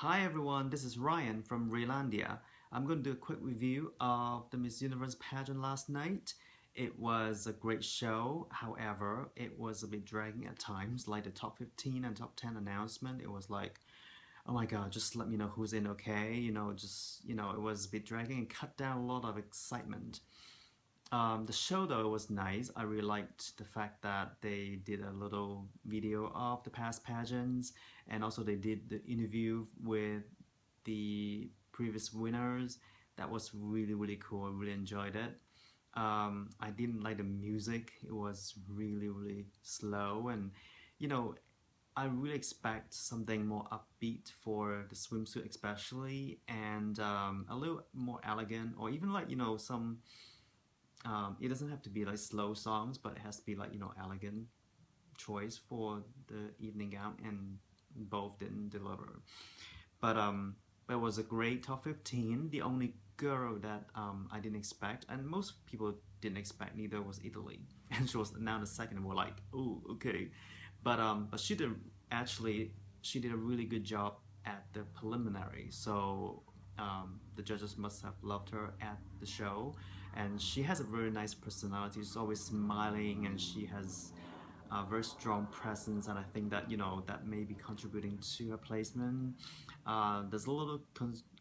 Hi everyone, this is Ryan from Realandia. I'm going to do a quick review of the Miss Universe pageant last night. It was a great show, however, it was a bit dragging at times, like the top 15 and top 10 announcement. It was like, oh my god, just let me know who's in, okay? It was a bit dragging and cut down a lot of excitement. The show though was nice. I really liked the fact that they did a little video of the past pageants, and also they did the interview with the previous winners. That was really cool. I really enjoyed it. I didn't like the music. It was really slow, and you know I really expect something more upbeat for the swimsuit especially, and a little more elegant, or even like some it doesn't have to be like slow songs, but it has to be like elegant choice for the evening gown, and both didn't deliver. But it was a great top 15. The only girl that I didn't expect, and most people didn't expect neither, was Italy, and she was now the second, and we're like, oh, okay. But she did a really good job at the preliminary. So the judges must have loved her at the show, and she has a very nice personality. She's always smiling, and she has a very strong presence, and I think that that may be contributing to her placement. There's a little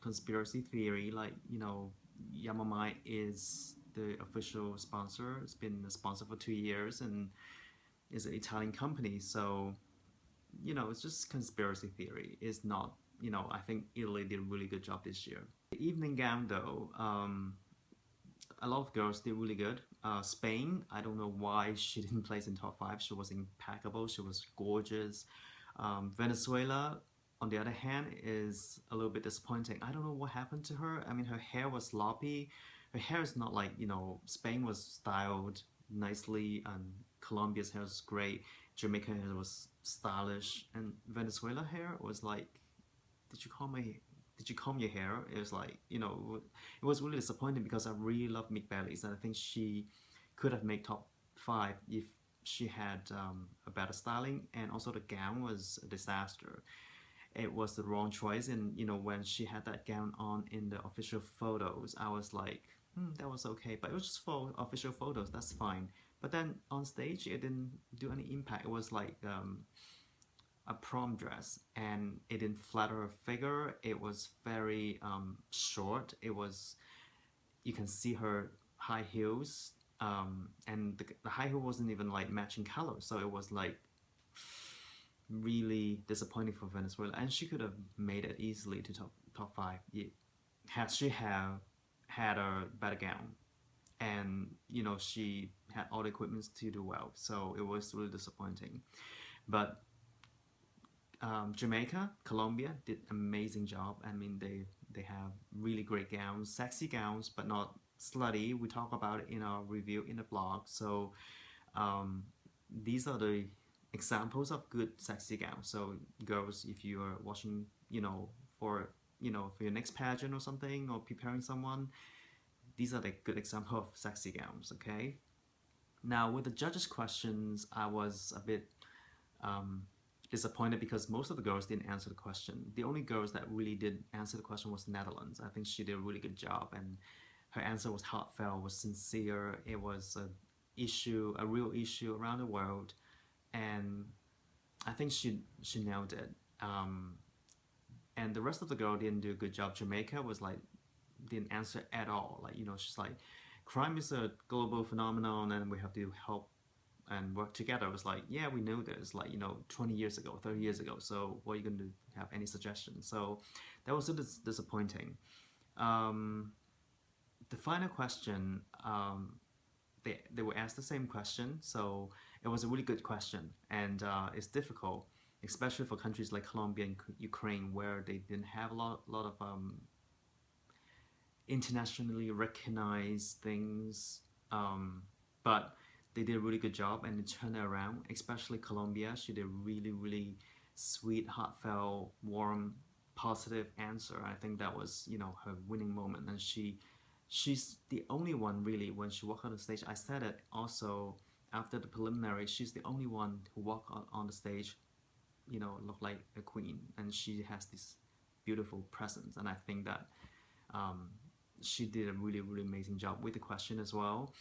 conspiracy theory, like Yamamai is the official sponsor. It's been a sponsor for 2 years and is an Italian company, so it's just conspiracy theory. It's not, I think Italy did a really good job this year. The evening gown though, a lot of girls did really good. Spain, I don't know why she didn't place in top 5. She was impeccable, she was gorgeous. Venezuela, on the other hand, is a little bit disappointing. I don't know what happened to her. I mean, her hair was sloppy. Her hair is not like, Spain was styled nicely, and Colombia's hair was great. Jamaica hair was stylish, and Venezuela hair was like, did you comb your hair? It was like, it was really disappointing because I really love Mick Bailey's, and I think she could have made top 5 if she had a better styling, and also the gown was a disaster. It was the wrong choice, and when she had that gown on in the official photos, I was like, that was okay, but it was just for official photos, that's fine. But then on stage, it didn't do any impact. It was like a prom dress, and it didn't flatter her figure. It was very short. It was, you can see her high heels, and the high heel wasn't even like matching color, so it was like really disappointing for Venezuela, and she could have made it easily to top 5 had she have had a better gown, and she had all the equipment to do well, so it was really disappointing. But Jamaica, Colombia did amazing job. I mean, they have really great gowns, sexy gowns, but not slutty. We talk about it in our review in the blog. So these are the examples of good sexy gowns. So girls, if you are watching, for for your next pageant or something, or preparing someone, these are the good example of sexy gowns. Okay. Now with the judges' questions, I was a bit disappointed because most of the girls didn't answer the question. The only girls that really did answer the question was Netherlands. I think she did a really good job, and her answer was heartfelt, was sincere. It was a real issue around the world, and I think she nailed it. And the rest of the girl didn't do a good job. Jamaica was like, didn't answer at all. Like, she's like, crime is a global phenomenon, and we have to help and work together. It was like, yeah, we know this, like 20 years ago, 30 years ago, so what are you going to have any suggestions? So that was so disappointing. The final question, they were asked the same question, so it was a really good question, and it's difficult, especially for countries like Colombia and Ukraine, where they didn't have a lot of internationally recognized things, but they did a really good job, and they turned it around. Especially Colombia, she did a really sweet, heartfelt, warm, positive answer. I think that was her winning moment, and she's the only one really, when she walked on the stage. I said it also after the preliminary, she's the only one who walked on the stage, look like a queen, and she has this beautiful presence, and I think that um, she did a really, really amazing job with the question as well.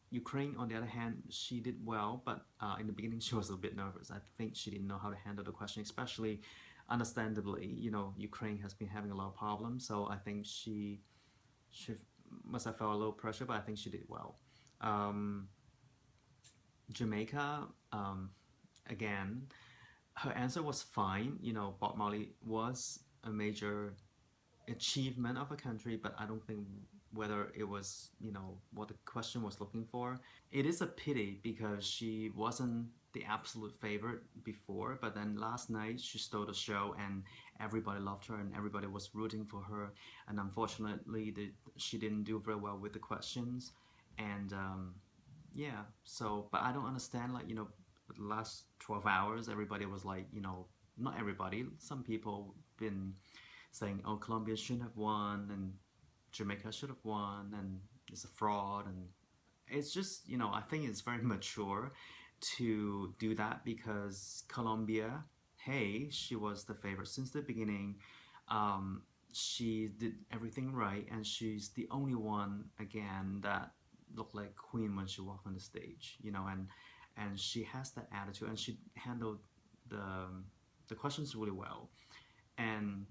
Ukraine, on the other hand, she did well, but in the beginning she was a bit nervous. I think she didn't know how to handle the question, especially understandably. Ukraine has been having a lot of problems, so I think she must have felt a little pressure, but I think she did well. Um, Jamaica, again, her answer was fine. Bob Marley was a major achievement of a country, but I don't think whether it was, what the question was looking for. It is a pity because she wasn't the absolute favorite before, but then last night she stole the show and everybody loved her and everybody was rooting for her. And unfortunately, she didn't do very well with the questions. And yeah, so, but I don't understand, like, the last 12 hours, everybody was like, not everybody, some people been saying, oh, Colombia shouldn't have won and Jamaica should have won and it's a fraud. And it's just, I think it's very mature to do that because Colombia, hey, she was the favorite since the beginning. She did everything right, and she's the only one again that looked like queen when she walked on the stage, and she has that attitude, and she handled the questions really well. And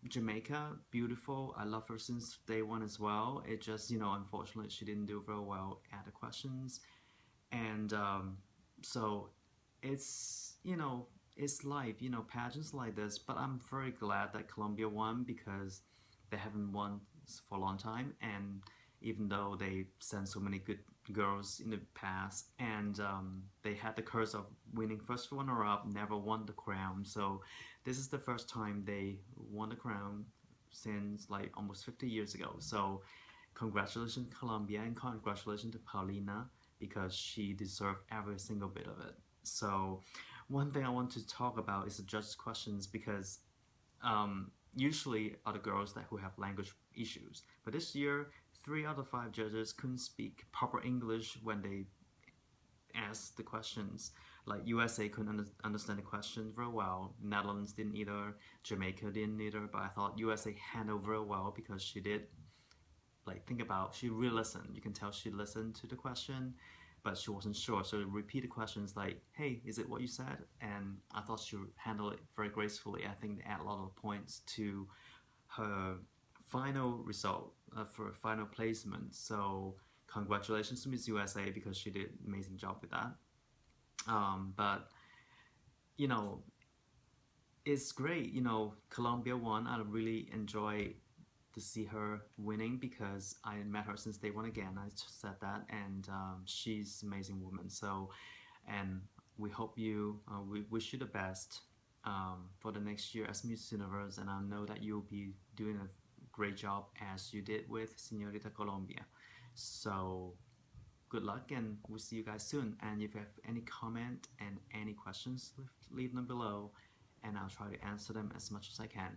Jamaica, beautiful. I love her since day one as well. It just, unfortunately, she didn't do very well at the questions, and so it's life. Pageants like this. But I'm very glad that Colombia won because they haven't won for a long time, and even though they sent so many good girls in the past, and they had the curse of winning first runner-up, never won the crown. So this is the first time they won the crown since like almost 50 years ago. So congratulations Colombia, and congratulations to Paulina because she deserved every single bit of it. So one thing I want to talk about is the judges' questions because usually are the girls who have language issues. But this year, 3 out of 5 judges couldn't speak proper English when they asked the questions. Like USA couldn't understand the questions very well. Netherlands didn't either. Jamaica didn't either. But I thought USA handled very well because she did, like, she really listened. You can tell she listened to the question, but she wasn't sure. So repeat the questions like, hey, is it what you said? And I thought she handled it very gracefully. I think they add a lot of points to her final result for final placement. So congratulations to Miss USA because she did an amazing job with that. But it's great. Colombia won. I really enjoy to see her winning because I met her since day one again. I just said that, and she's an amazing woman. So, and we wish you the best for the next year as Miss Universe, and I know that you'll be doing a great job as you did with Señorita Colombia. So good luck, and we'll see you guys soon. And if you have any comment and any questions, leave them below and I'll try to answer them as much as I can.